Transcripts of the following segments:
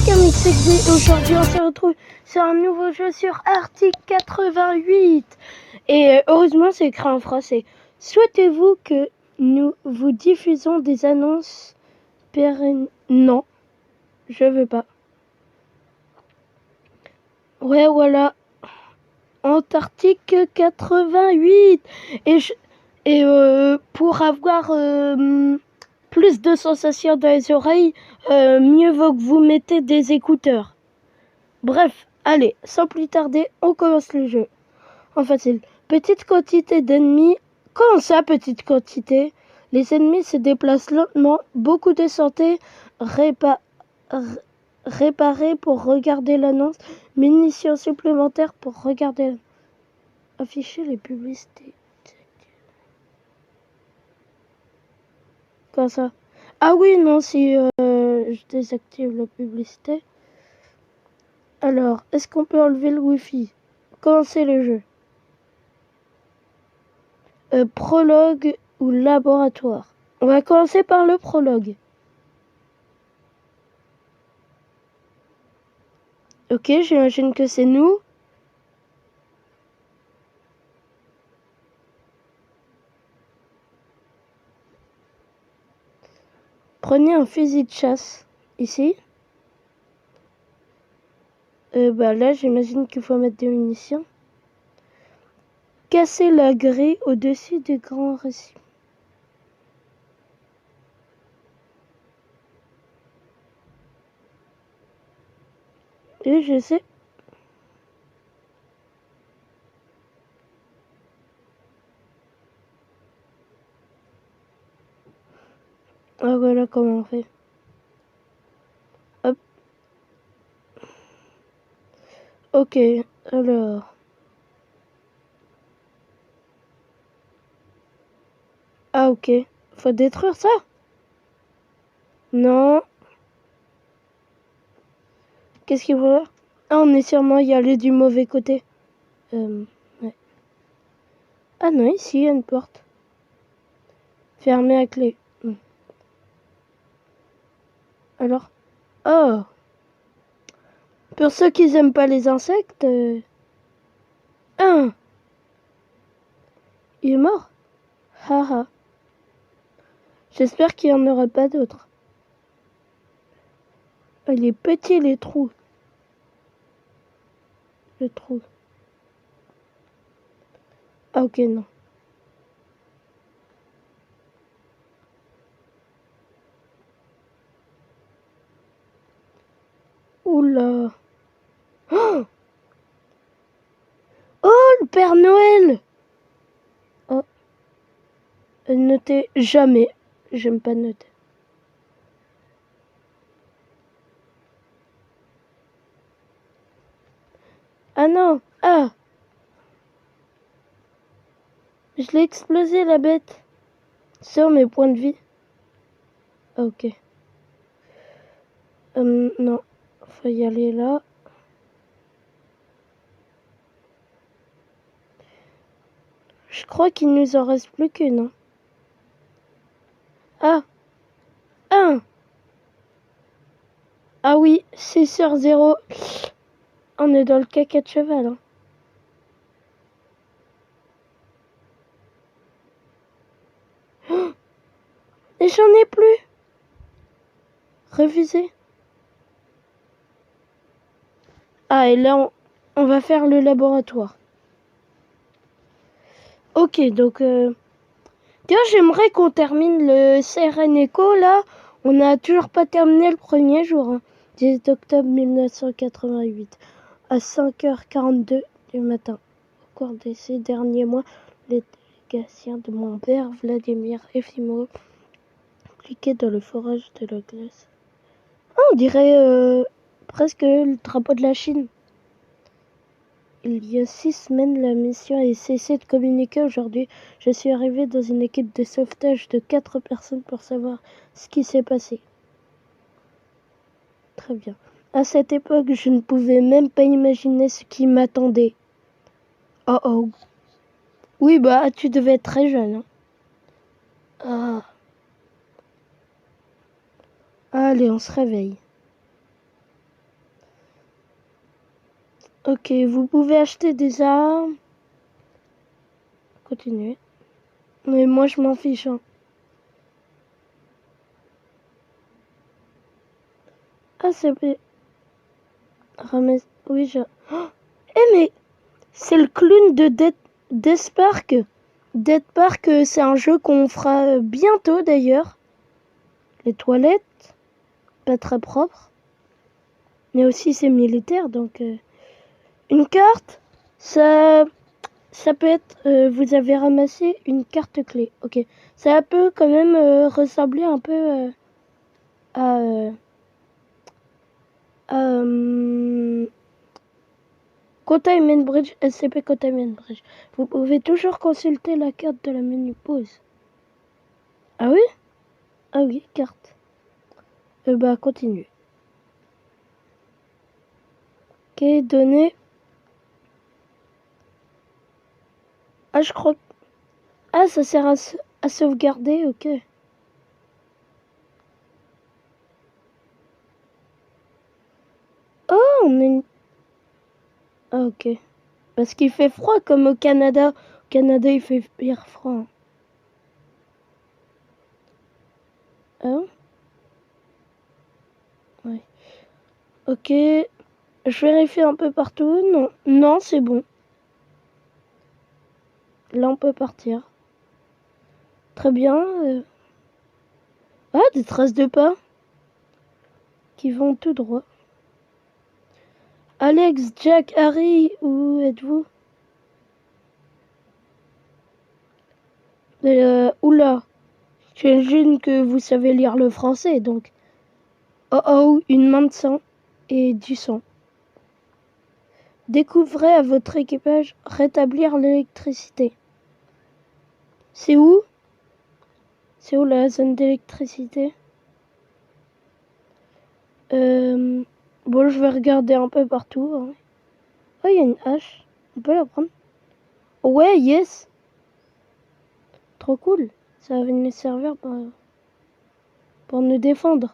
Kamixexé et aujourd'hui on se retrouve sur un nouveau jeu sur Arctic 88. Et heureusement c'est écrit en français. Souhaitez-vous que nous vous diffusons des annonces pérennes? Non, je veux pas. Ouais voilà, Antarctique 88. Et pour avoir plus de sensations dans les oreilles, mieux vaut que vous mettez des écouteurs. Bref, allez, sans plus tarder, on commence le jeu. En facile, petite quantité d'ennemis. Comment ça, petite quantité? Les ennemis se déplacent lentement, beaucoup de santé, réparer pour regarder l'annonce, munitions supplémentaires pour regarder afficher les publicités. Comment ça? Ah oui, non, si je désactive la publicité. Alors, est-ce qu'on peut enlever le Wi-Fi? Commencer le jeu. Prologue ou laboratoire? On va commencer par le prologue. Ok, j'imagine que c'est nous. Prenez un fusil de chasse. Ici. Bah là, j'imagine qu'il faut mettre des munitions. Casser la grille au-dessus du grand récit. Et je sais. Ah voilà comment on fait. Hop. Ok, alors. Ah ok. Faut détruire ça? Non. Qu'est-ce qu'il faut faire? Ah, on est sûrement y aller du mauvais côté. Ouais. Ah non, ici, il y a une porte. Fermée à clé. Alors? Oh! Pour ceux qui n'aiment pas les insectes... Il est mort? Haha. J'espère qu'il n'y en aura pas d'autres. Il est petit, les trous. Le trou. Ah ok, non. Oula. Oh, le Père Noël! Oh. Notez jamais. J'aime pas noter. Ah non! Ah! Je l'ai explosé, la bête. Sur mes points de vie. Ah, ok. Non. Faut y aller là. Je crois qu'il nous en reste plus qu'une. Hein. Ah! Ah oui, 6h0. On est dans le caca de cheval. Hein. Oh, et j'en ai plus. Refusé. Ah, et là, on va faire le laboratoire. Ok, donc... D'ailleurs, j'aimerais qu'on termine le CRN Echo, là. On n'a toujours pas terminé le premier jour. Hein. 18 octobre 1988. À 5h42 du matin. Au cours de ces derniers mois, les délégations de mon père, Vladimir Efimov, impliqués dans le forage de la glace. Ah, on dirait presque le drapeau de la Chine. Il y a 6 semaines, la mission a cessé de communiquer. Aujourd'hui, je suis arrivé dans une équipe de sauvetage de 4 personnes pour savoir ce qui s'est passé. Très bien. À cette époque, je ne pouvais même pas imaginer ce qui m'attendait. Oh oh. Oui, bah, tu devais être très jeune. Hein. Ah. Allez, on se réveille. Ok, vous pouvez acheter des armes. Continuez. Mais moi, je m'en fiche. Hein. Ah, c'est... Ramasse... Oui, je... Oh eh, mais... C'est le clown de Death Park. Death Park, c'est un jeu qu'on fera bientôt, d'ailleurs. Les toilettes, pas très propres. Mais aussi, c'est militaire, donc... Une carte, ça peut être... vous avez ramassé une carte clé. Ok. Ça peut quand même ressembler un peu à... Containment Bridge, SCP Containment Bridge. Vous pouvez toujours consulter la carte de la menu pause. Ah oui? Ah oui, carte. Bah, continue. Ok, données. Ah, je crois que... Ah, ça sert à sauvegarder, ok. Oh, on a une... Ah, ok. Parce qu'il fait froid comme au Canada. Au Canada, il fait pire froid. Ah ouais. Ok. Je vérifie un peu partout. Non, non, c'est bon. Là, on peut partir. Très bien. Ah, des traces de pas qui vont tout droit. Alex, Jack, Harry, où êtes-vous? Oula, j'imagine que vous savez lire le français, donc. Oh oh, une main de sang et du sang. Découvrez à votre équipage rétablir l'électricité. C'est où? C'est où la zone d'électricité? Bon, je vais regarder un peu partout. Hein. Oh, il y a une hache. On peut la prendre? Ouais, yes. Trop cool. Ça va nous servir pour nous défendre.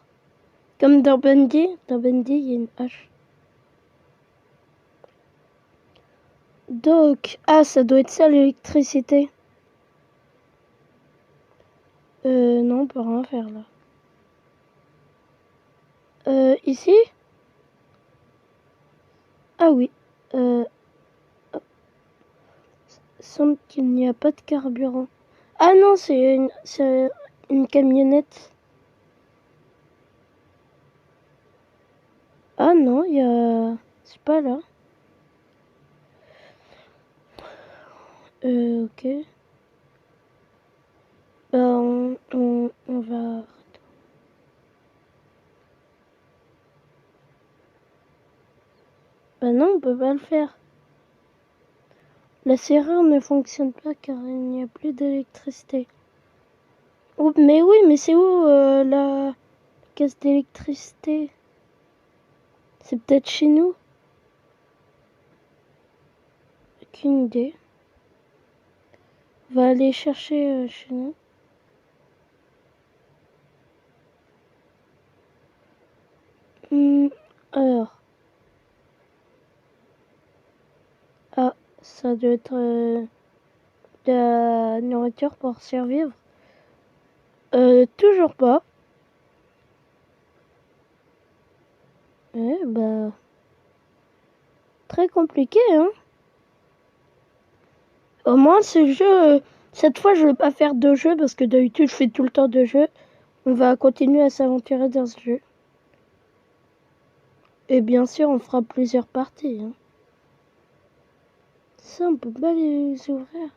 Comme dans Bundy, il y a une hache. Donc, ah, ça doit être ça l'électricité. Non, on peut rien faire là. Ici? Ah oui. Semble qu'il n'y a pas de carburant. Ah non, c'est une camionnette. Ah non, il y a... C'est pas là. Ok. Bah, on va... Bah non, on peut pas le faire. La serrure ne fonctionne pas car il n'y a plus d'électricité. Oh, mais oui, mais c'est où la caisse d'électricité? C'est peut-être chez nous? Aucune idée. On va aller chercher chez nous. Alors. Ah, ça doit être de la nourriture pour survivre. Toujours pas. Bah... Très compliqué, hein. Au moins, ce jeu... cette fois, je vais pas faire deux jeux parce que d'habitude, je fais tout le temps deux jeux. On va continuer à s'aventurer dans ce jeu. Et bien sûr, on fera plusieurs parties. Hein. Ça, on peut pas les ouvrir.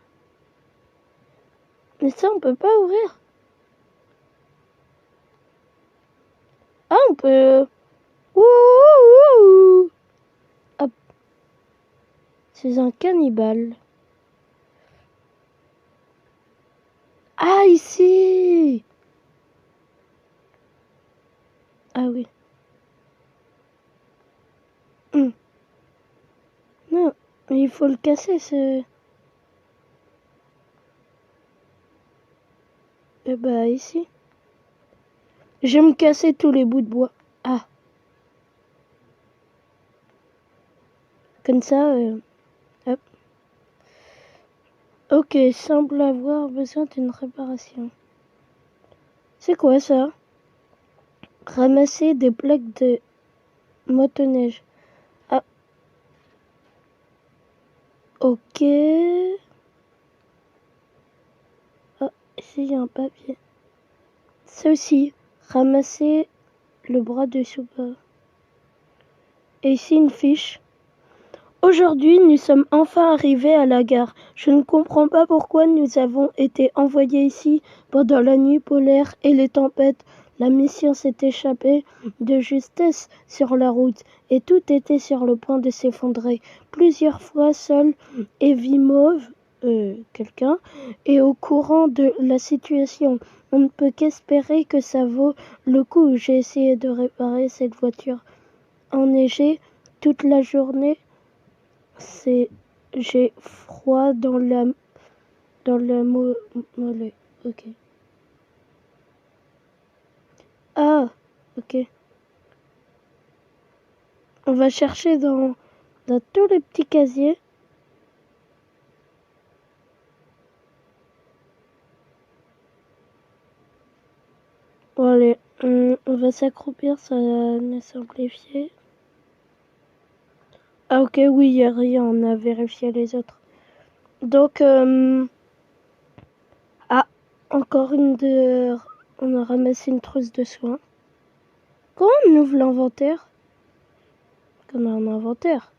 Mais ça, on peut pas ouvrir. Ah, on peut... Ouh. Hop. C'est un cannibale. Ah, ici. Ah oui. Non, mais il faut le casser, ce... bah, ici. Je vais me casser tous les bouts de bois. Ah. Comme ça, hop. Ok, semble avoir besoin d'une réparation. C'est quoi ça? Ramasser des plaques de motoneige. Ah. Ok. Ah, ici il y a un papier. Ça aussi. Ramasser le bras de soupa. Et ici une fiche. Aujourd'hui, nous sommes enfin arrivés à la gare. Je ne comprends pas pourquoi nous avons été envoyés ici pendant la nuit polaire et les tempêtes. La mission s'est échappée de justesse sur la route et tout était sur le point de s'effondrer. Plusieurs fois seul et Vimov, quelqu'un, est au courant de la situation. On ne peut qu'espérer que ça vaut le coup. J'ai essayé de réparer cette voiture enneigée toute la journée. J'ai froid dans le mollet. Ok. Ah, ok. On va chercher dans tous les petits casiers. Bon, allez, on va s'accroupir, ça va simplifier. Ah ok, oui, il n'y a rien, on a vérifié les autres. Donc, ah, encore une de... On a ramassé une trousse de soins. Comment on ouvre l'inventaire? On a un inventaire.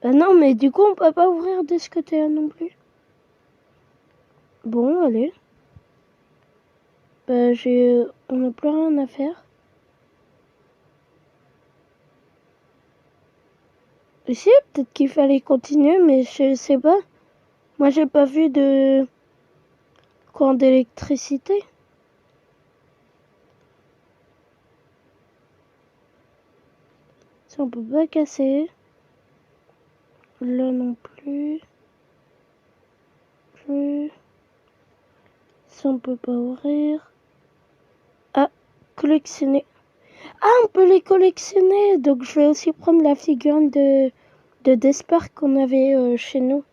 Bah non, mais du coup, on peut pas ouvrir de ce côté-là non plus. Bon, allez. Bah, on n'a plus rien à faire. Si, peut-être qu'il fallait continuer, mais je sais pas. Moi, j'ai pas vu de courant d'électricité. Ça, on peut pas casser. Là non plus. Ça, on peut pas ouvrir. Ah, collectionner. Ah, on peut les collectionner. Donc, je vais aussi prendre la figurine de Despark qu'on avait chez nous.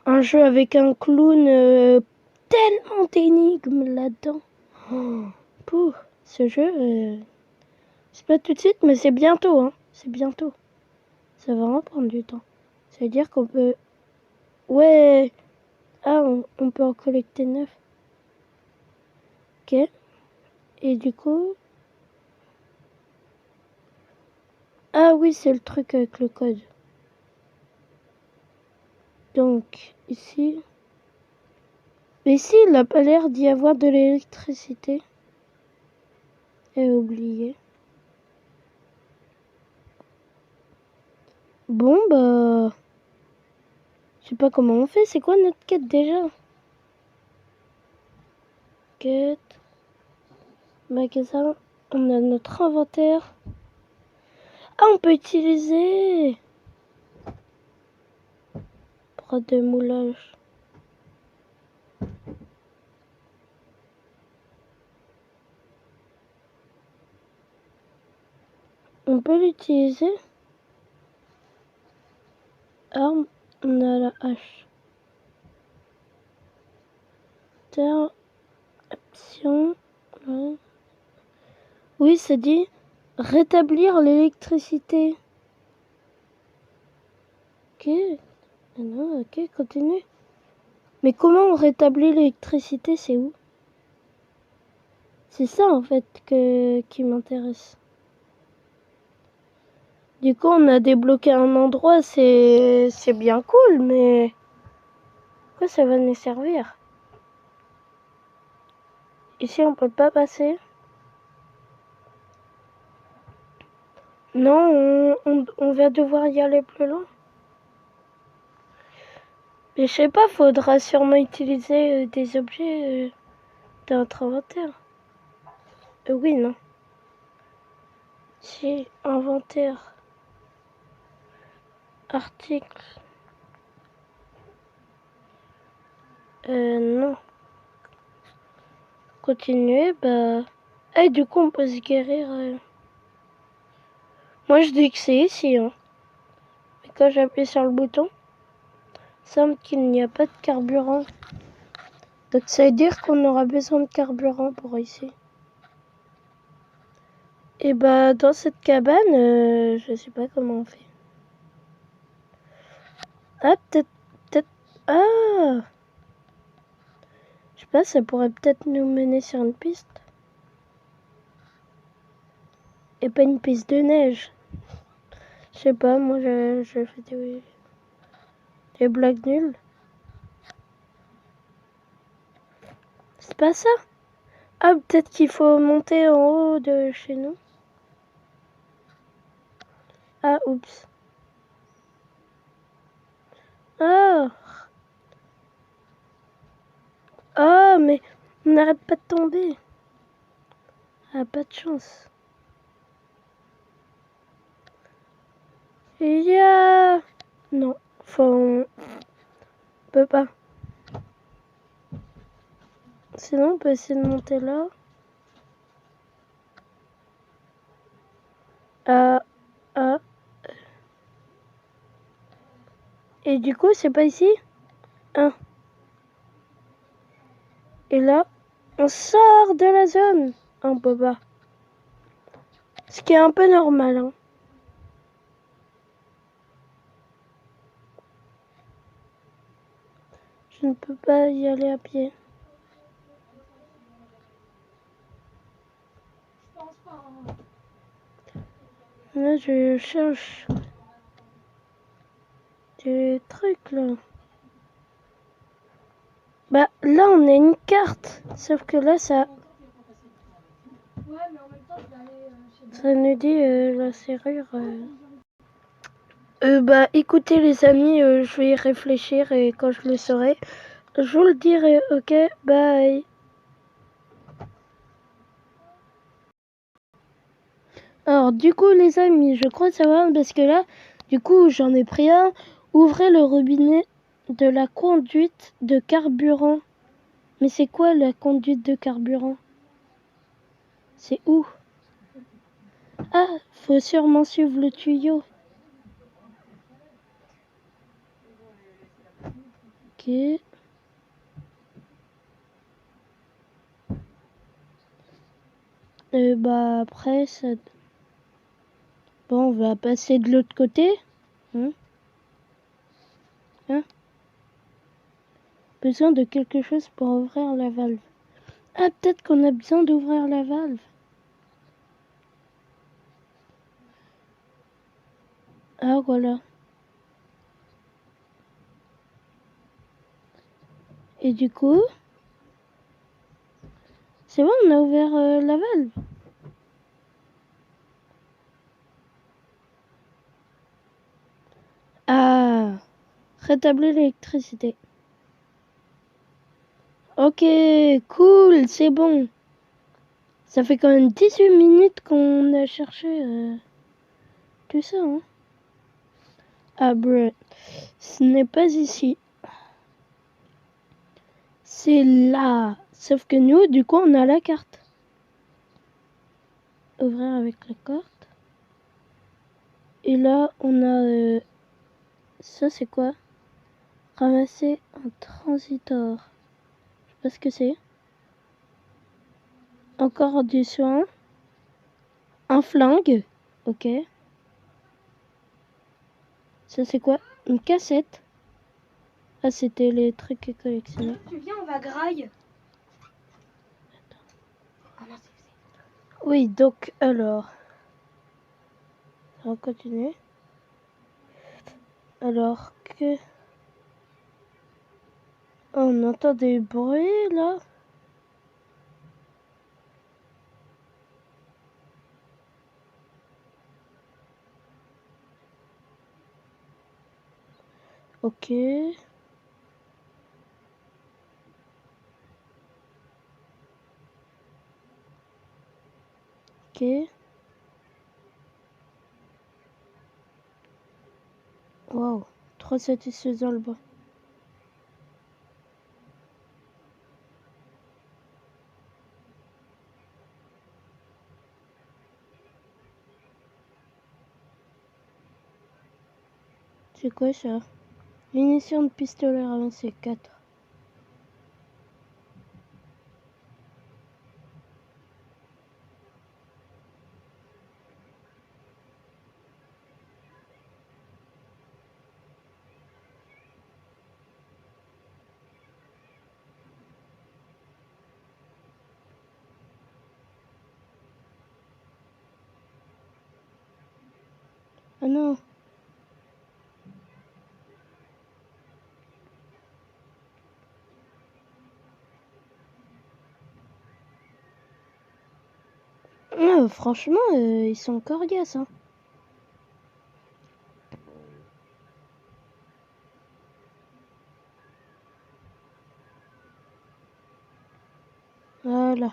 Un jeu avec un clown tellement d'énigmes là-dedans. Oh, pouf, ce jeu, c'est pas tout de suite, mais c'est bientôt, hein. C'est bientôt. Ça va vraiment prendre du temps. Ça veut dire qu'on peut... Ouais. Ah, on peut en collecter 9. Ok. Et du coup... Ah oui, c'est le truc avec le code. Donc, ici... Mais ici, il n'a pas l'air d'y avoir de l'électricité. Et oublié. Bon, bah... Je sais pas comment on fait. C'est quoi notre quête déjà? Quête... Magasin... On a notre inventaire. Ah, on peut utiliser... Bras de moulage. On peut l'utiliser. Arme, on a la hache. Terre, option. Ouais. Oui, ça dit rétablir l'électricité. Ok. Non, ok, continue. Mais comment on rétablit l'électricité, c'est où? C'est ça en fait qui m'intéresse. Du coup, on a débloqué un endroit, c'est bien cool, mais quoi ça va nous servir? Ici, on peut pas passer. Non, on va devoir y aller plus loin. Mais je sais pas, faudra sûrement utiliser des objets de notre inventaire. Oui, non. Si, inventaire. Article. Non. Continuer, bah... Et du coup, on peut se guérir. Moi, je dis que c'est ici. Hein. Mais quand j'appuie sur le bouton, il semble qu'il n'y a pas de carburant. Donc ça veut dire qu'on aura besoin de carburant pour ici. Et bah dans cette cabane, je sais pas comment on fait. Ah peut-être. Ah, je sais pas, ça pourrait peut-être nous mener sur une piste. Et pas une piste de neige. Je sais pas, moi je fais des blagues nulles. C'est pas ça? Ah, peut-être qu'il faut monter en haut de chez nous. Ah, oups. Ah, ah, mais on n'arrête pas de tomber. Ah, pas de chance. Il y a... Non, on peut pas. Sinon, on peut essayer de monter là. Ah, ah. Et du coup, c'est pas ici? Ah. Et là, on sort de la zone. On peut pas. Ce qui est un peu normal, hein. Je ne peux pas y aller à pied. Là, je cherche des trucs, là. Bah, là, on a une carte. Sauf que là, ça... Ça nous dit la serrure. Bah, écoutez, les amis, je vais y réfléchir et quand je le saurai, je vous le dirai. Ok, bye. Alors, du coup, les amis, je crois savoir parce que là, du coup, j'en ai pris un. Ouvrez le robinet de la conduite de carburant. Mais c'est quoi la conduite de carburant? C'est où? Ah, faut sûrement suivre le tuyau. Ok. Bah après, ça... Bon, on va passer de l'autre côté. Hein? Besoin de quelque chose pour ouvrir la valve. Ah, peut-être qu'on a besoin d'ouvrir la valve. Ah, voilà. Et du coup... C'est bon, on a ouvert la valve. Ah, rétablir l'électricité. Ok, cool, c'est bon. Ça fait quand même 18 minutes qu'on a cherché tout ça. Hein. Ah, bruh. Ce n'est pas ici. C'est là. Sauf que nous, du coup, on a la carte. Ouvrir avec la carte. Et là, on a... ça, c'est quoi? Ramasser un transitor. Je sais pas ce que c'est. Encore du soin. Un flingue. Ok. Ça, c'est quoi? Une cassette. Ah, c'était les trucs à collectionner. Tu viens, on va graille. Oui, donc, alors... On va continuer. Alors que... Oh, on entend des bruits, là. Ok. Ok. Wow. Trop satisfaisant le bas. C'est quoi ça? Munitions de pistolet ramassé 4. Ah non. Ah, franchement, ils sont coriaces, hein. Voilà.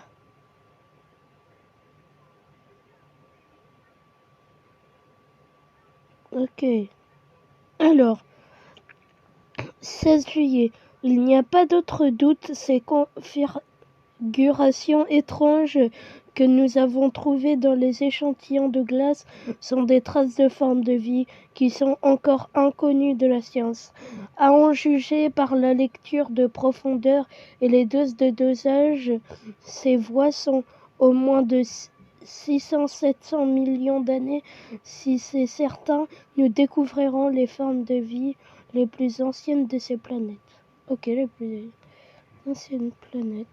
Ok. Alors, 16 juillet. Il n'y a pas d'autre doute, ces configurations étranges que nous avons trouvées dans les échantillons de glace sont des traces de formes de vie qui sont encore inconnues de la science. À en juger par la lecture de profondeur et les doses de dosage, ces voies sont au moins de 600-700 millions d'années. Si c'est certain, nous découvrirons les formes de vie les plus anciennes de ces planètes. Ok, les plus anciennes planètes.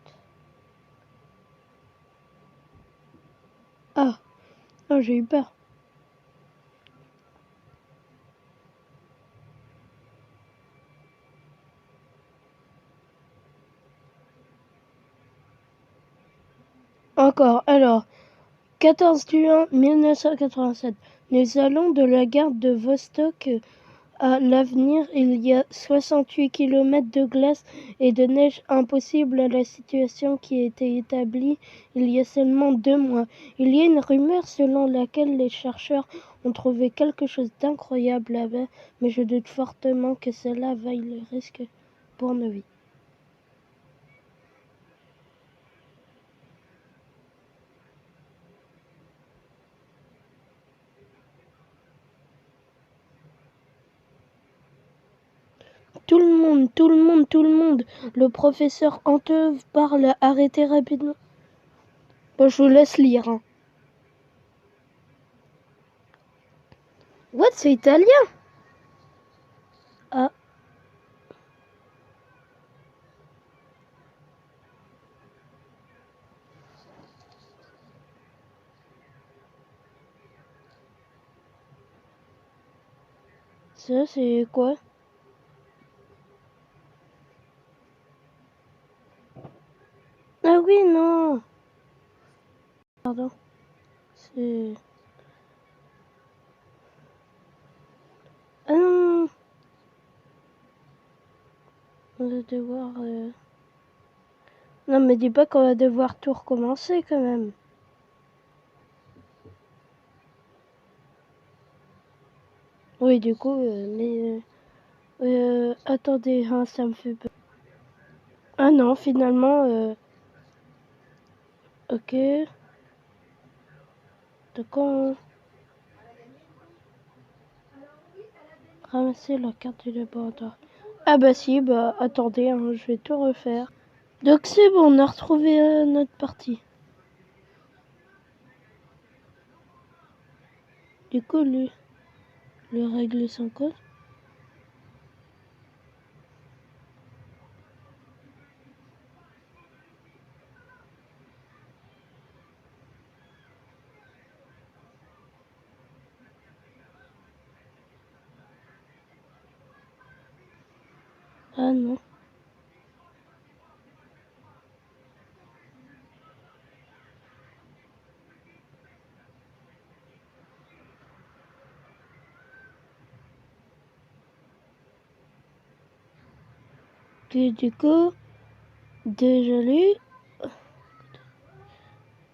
Ah, oh, j'ai eu peur. Encore, alors, 14 juin 1987. Nous allons de la gare de Vostok à l'avenir. Il y a 68 km de glace et de neige impossible à la situation qui a été établie il y a seulement 2 mois. Il y a une rumeur selon laquelle les chercheurs ont trouvé quelque chose d'incroyable là-bas, mais je doute fortement que cela vaille le risque pour nos vies. Tout le monde, tout le monde, tout le monde. Le professeur Anteuve parle, arrêtez rapidement. Bon, je vous laisse lire. Hein. What, c'est italien? Ah, ça c'est quoi? Ah oui, non. Pardon. C'est... Ah non, on va devoir... Non, mais dis pas qu'on va devoir tout recommencer quand même. Oui, du coup, mais... attendez, hein, ça me fait peur. Ah non, finalement, ok. De quand... Ramasser la carte du laboratoire. Ah bah si, bah attendez, hein, je vais tout refaire. Donc c'est bon, on a retrouvé notre partie. Du coup, lui, le régler son code. Ah non. Et du coup, déjà lu.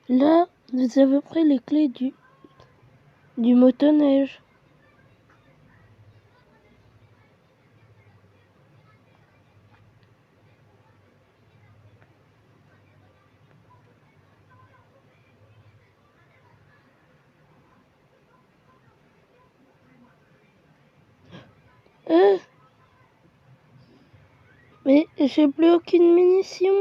Là, vous avez pris les clés du motoneige. Et j'ai plus aucune munition.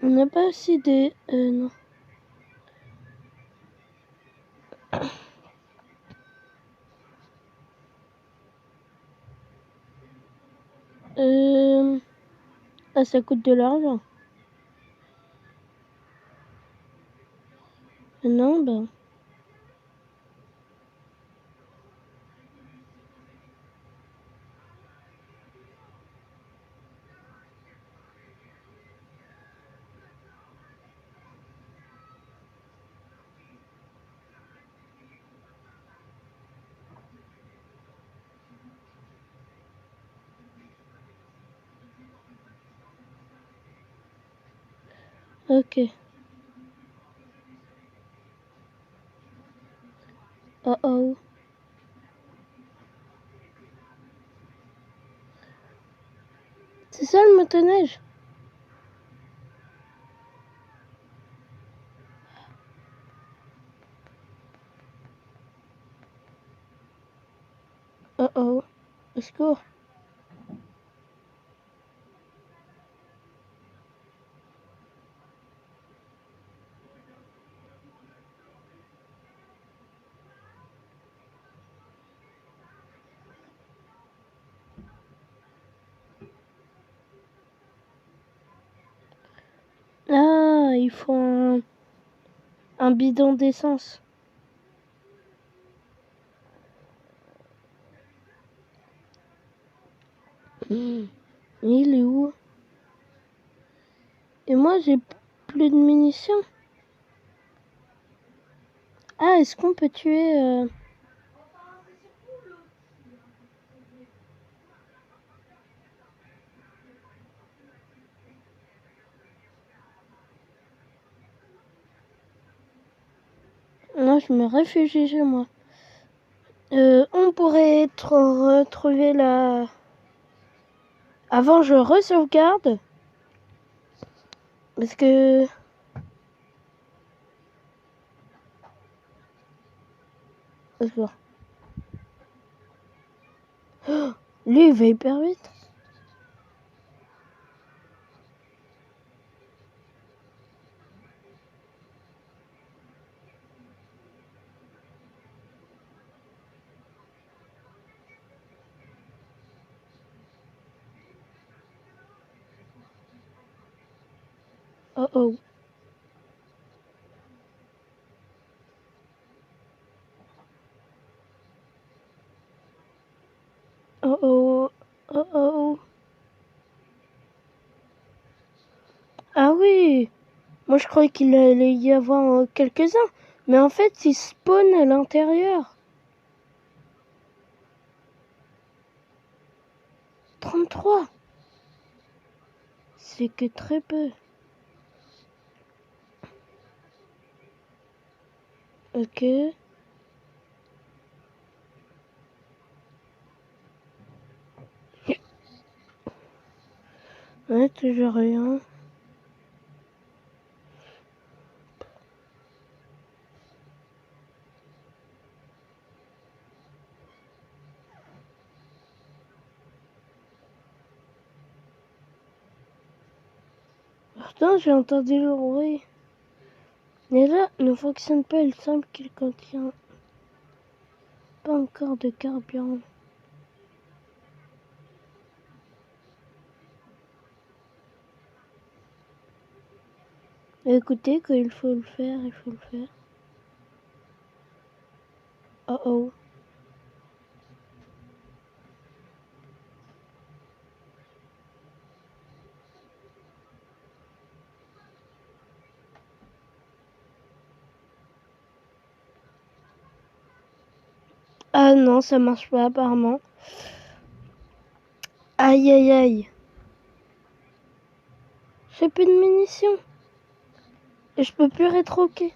On n'a pas assez de... non. Ah, ça coûte de l'argent. Non, bah... Ok. Oh oh. C'est ça le motoneige? Oh oh. Au secours. Ah, il faut un bidon d'essence. Il est où? Et moi, j'ai plus de munitions. Ah, est-ce qu'on peut tuer... Moi, je me réfugie chez moi. On pourrait retrouver la... Avant, je re-sauvegarde. Parce que... Oh, lui, il va hyper vite. Oh oh. Oh oh. Oh oh. Ah oui. Moi, je croyais qu'il allait y avoir quelques-uns. Mais en fait, ils spawnent à l'intérieur. 33. C'est que très peu. Ok. Ouais, toujours rien. Pourtant, j'ai entendu le bruit. Mais là, ne fonctionne pas. Il semble qu'il contient pas encore de carburant. Écoutez, quand il faut le faire, il faut le faire. Oh oh. Ah non, ça marche pas apparemment. Aïe aïe aïe. J'ai plus de munitions. Et je peux plus rétroquer.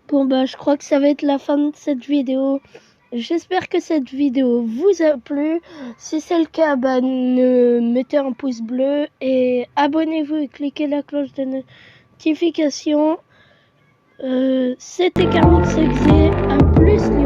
Bon bah je crois que ça va être la fin de cette vidéo. J'espère que cette vidéo vous a plu. Si c'est le cas, mettez un pouce bleu et abonnez-vous et cliquez la cloche de notification. C'était Carmix Exé. À plus.